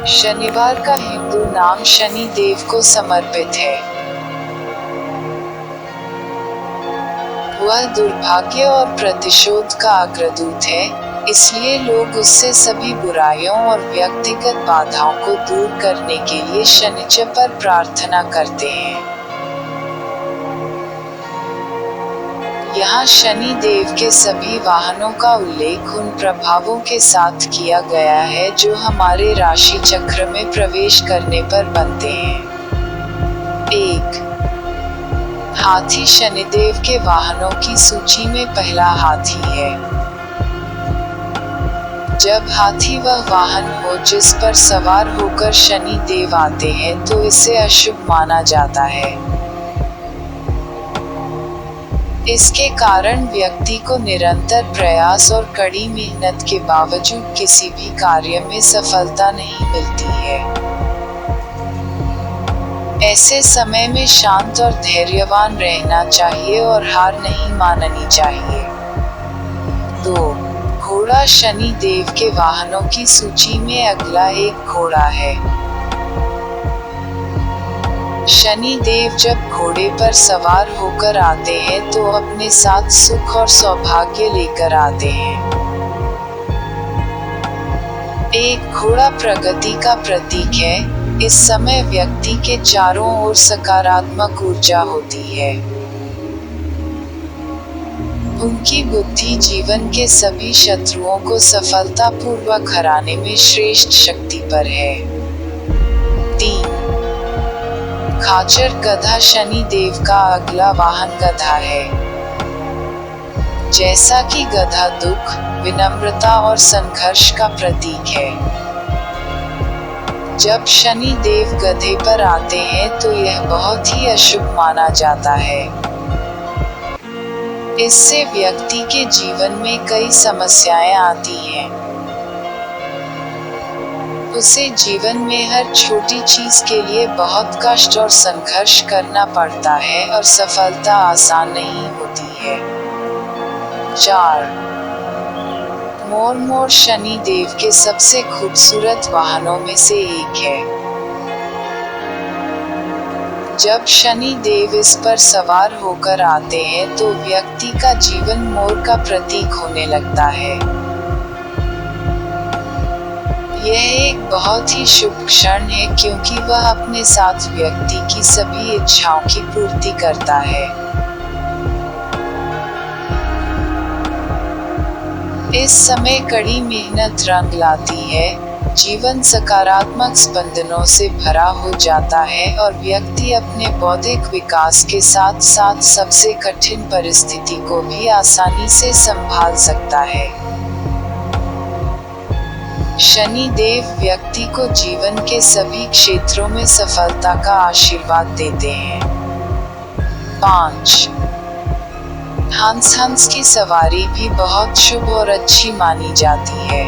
शनिवार का हिंदू नाम शनि देव को समर्पित है। वह दुर्भाग्य और प्रतिशोध का अग्रदूत है, इसलिए लोग उससे सभी बुराइयों और व्यक्तिगत बाधाओं को दूर करने के लिए शनिचर पर प्रार्थना करते हैं। यहाँ शनि देव के सभी वाहनों का उल्लेख उन प्रभावों के साथ किया गया है जो हमारे राशि चक्र में प्रवेश करने पर बनते हैं। 1. हाथी शनिदेव के वाहनों की सूची में पहला हाथी है। जब हाथी वह वाहन हो जिस पर सवार होकर शनि देव आते हैं तो इसे अशुभ माना जाता है। इसके कारण व्यक्ति को निरंतर प्रयास और कड़ी मेहनत के बावजूद किसी भी कार्य में सफलता नहीं मिलती है। ऐसे समय में शांत और धैर्यवान रहना चाहिए और हार नहीं माननी चाहिए। 2. घोड़ा शनि देव के वाहनों की सूची में अगला एक घोड़ा है। शनि देव जब घोड़े पर सवार होकर आते हैं तो अपने साथ सुख और सौभाग्य लेकर आते हैं। एक घोड़ा प्रगति का प्रतीक है। इस समय व्यक्ति के चारों ओर सकारात्मक ऊर्जा होती है। उनकी बुद्धि जीवन के सभी शत्रुओं को सफलतापूर्वक हराने में श्रेष्ठ शक्ति पर है। 3. खाचर गधा शनि देव का अगला वाहन गधा है। जैसा कि गधा दुख, विनम्रता और संघर्ष का प्रतीक है। जब शनि देव गधे पर आते हैं तो यह बहुत ही अशुभ माना जाता है। इससे व्यक्ति के जीवन में कई समस्याएं आती हैं। उसे जीवन में हर छोटी चीज के लिए बहुत कष्ट और संघर्ष करना पड़ता है और सफलता आसान नहीं होती है। 4. मोर शनि देव के सबसे खूबसूरत वाहनों में से एक है। जब शनि देव इस पर सवार होकर आते हैं तो व्यक्ति का जीवन मोर का प्रतीक होने लगता है। यह एक बहुत ही शुभ क्षण है क्योंकि वह अपने साथ व्यक्ति की सभी इच्छाओं की पूर्ति करता है। इस समय कड़ी मेहनत रंग लाती है, जीवन सकारात्मक स्पंदनों से भरा हो जाता है और व्यक्ति अपने बौद्धिक विकास के साथ साथ सबसे कठिन परिस्थिति को भी आसानी से संभाल सकता है। शनि देव व्यक्ति को जीवन के सभी क्षेत्रों में सफलता का आशीर्वाद देते हैं। 5. हंस की सवारी भी बहुत शुभ और अच्छी मानी जाती है।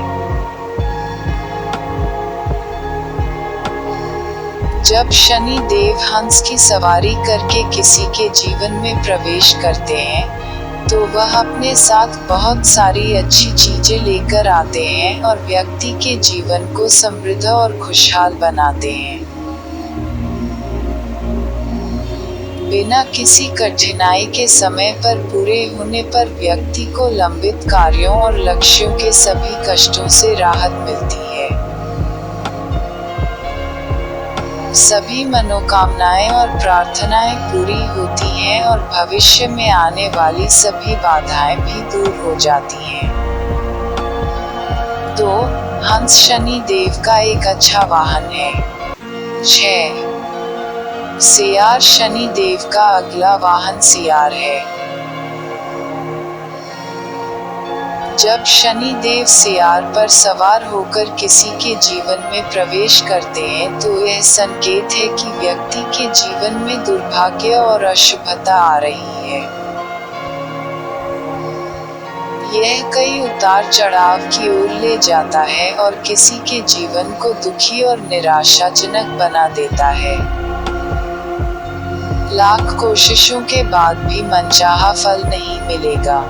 जब शनि देव हंस की सवारी करके किसी के जीवन में प्रवेश करते हैं तो वह अपने साथ बहुत सारी अच्छी चीजें लेकर आते हैं और व्यक्ति के जीवन को समृद्ध और खुशहाल बनाते हैं। बिना किसी कठिनाई के समय पर पूरे होने पर व्यक्ति को लंबित कार्यों और लक्ष्यों के सभी कष्टों से राहत मिलती है। सभी मनोकामनाएं और प्रार्थनाएं पूरी होती हैं और भविष्य में आने वाली सभी बाधाएं भी दूर हो जाती हैं। 2. हंस शनि देव का एक अच्छा वाहन है। 6. सियार शनि देव का अगला वाहन सियार है। जब शनि देव सियार पर सवार होकर किसी के जीवन में प्रवेश करते हैं तो यह संकेत है कि व्यक्ति के जीवन में दुर्भाग्य और अशुभता आ रही है। यह कई उतार चढ़ाव की ओर ले जाता है और किसी के जीवन को दुखी और निराशाजनक बना देता है। लाख कोशिशों के बाद भी मनचाहा फल नहीं मिलेगा।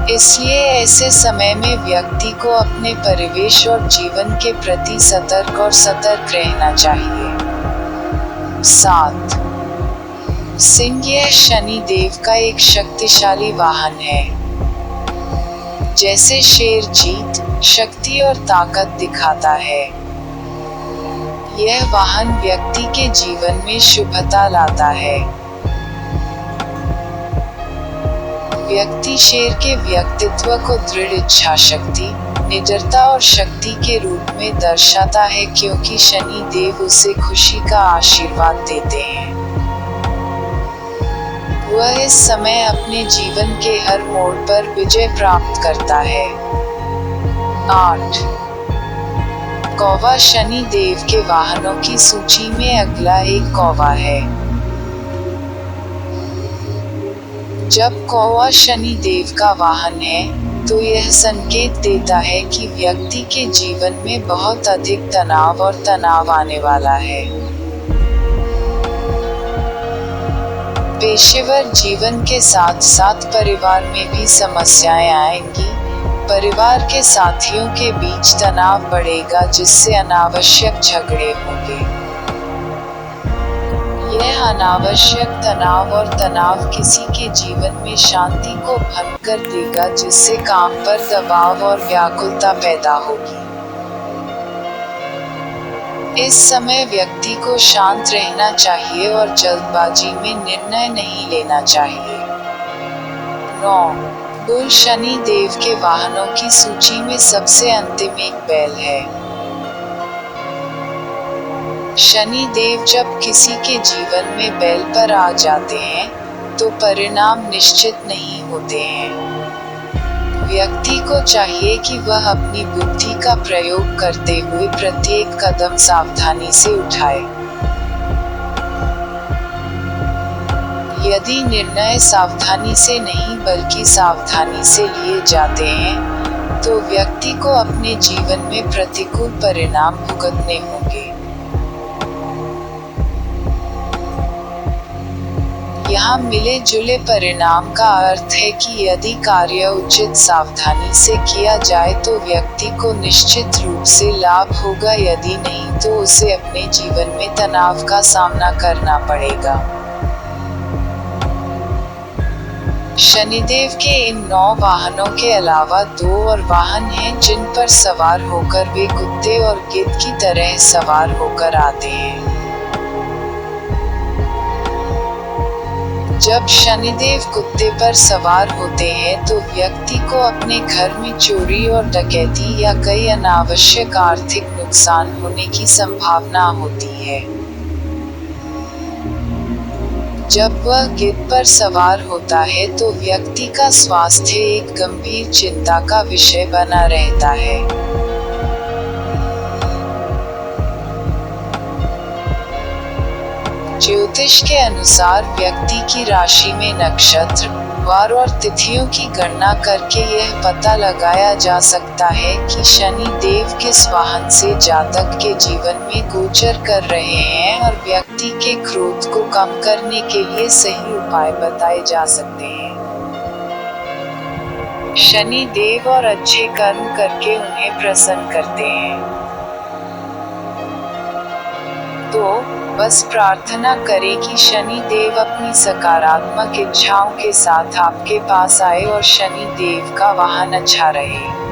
इसलिए ऐसे समय में व्यक्ति को अपने परिवेश और जीवन के प्रति सतर्क रहना चाहिए। 7. सिंह यह शनि देव का एक शक्तिशाली वाहन है। जैसे शेर जीत, शक्ति और ताकत दिखाता है, यह वाहन व्यक्ति के जीवन में शुभता लाता है। व्यक्ति शेर के व्यक्तित्व को दृढ़ इच्छा शक्ति, निडरता और शक्ति के रूप में दर्शाता है, क्योंकि शनि देव उसे खुशी का आशीर्वाद देते हैं। वह इस समय अपने जीवन के हर मोड़ पर विजय प्राप्त करता है। 8. कौवा शनि देव के वाहनों की सूची में अगला एक कौवा है। जब कौवा शनि देव का वाहन है, तो यह संकेत देता है कि व्यक्ति के जीवन में बहुत अधिक तनाव आने वाला है। पेशेवर जीवन के साथ साथ परिवार में भी समस्याएं आएंगी। परिवार के साथियों के बीच तनाव बढ़ेगा, जिससे अनावश्यक झगड़े होंगे। यह अनावश्यक तनाव किसी के जीवन में शांति को भंग कर देगा, जिससे काम पर दबाव और व्याकुलता पैदा होगी। इस समय व्यक्ति को शांत रहना चाहिए और जल्दबाजी में निर्णय नहीं लेना चाहिए। 9. बुल शनि देव के वाहनों की सूची में सबसे अंतिम एक बैल है। शनि देव जब किसी के जीवन में बैल पर आ जाते हैं, तो परिणाम निश्चित नहीं होते हैं। व्यक्ति को चाहिए कि वह अपनी बुद्धि का प्रयोग करते हुए प्रत्येक कदम सावधानी से उठाए। यदि निर्णय सावधानी से नहीं बल्कि सावधानी से लिए जाते हैं, तो व्यक्ति को अपने जीवन में प्रतिकूल परिणाम भुगतने होंगे। यहाँ मिले जुले परिणाम का अर्थ है कि यदि कार्य उचित सावधानी से किया जाए तो व्यक्ति को निश्चित रूप से लाभ होगा, यदि नहीं तो उसे अपने जीवन में तनाव का सामना करना पड़ेगा। शनिदेव के इन 9 वाहनों के अलावा 2 और वाहन हैं जिन पर सवार होकर वे कुत्ते और गिद्ध की तरह सवार होकर आते हैं। जब शनिदेव कुत्ते पर सवार होते हैं तो व्यक्ति को अपने घर में चोरी और डकैती या कई अनावश्यक आर्थिक नुकसान होने की संभावना होती है। जब वह गिद्ध पर सवार होता है तो व्यक्ति का स्वास्थ्य एक गंभीर चिंता का विषय बना रहता है। ज्योतिष के अनुसार व्यक्ति की राशि में नक्षत्र, वार और तिथियों की गणना करके यह पता लगाया जा सकता है कि शनि देव किस वाहन से जातक के जीवन में गोचर कर रहे हैं और व्यक्ति के क्रोध को कम करने के लिए सही उपाय बताए जा सकते हैं। शनि देव और अच्छे कर्म करके उन्हें प्रसन्न करते हैं। तो बस प्रार्थना करें कि शनि देव अपनी सकारात्मक इच्छाओं के साथ आपके पास आए और शनि देव का वाहन अच्छा रहे।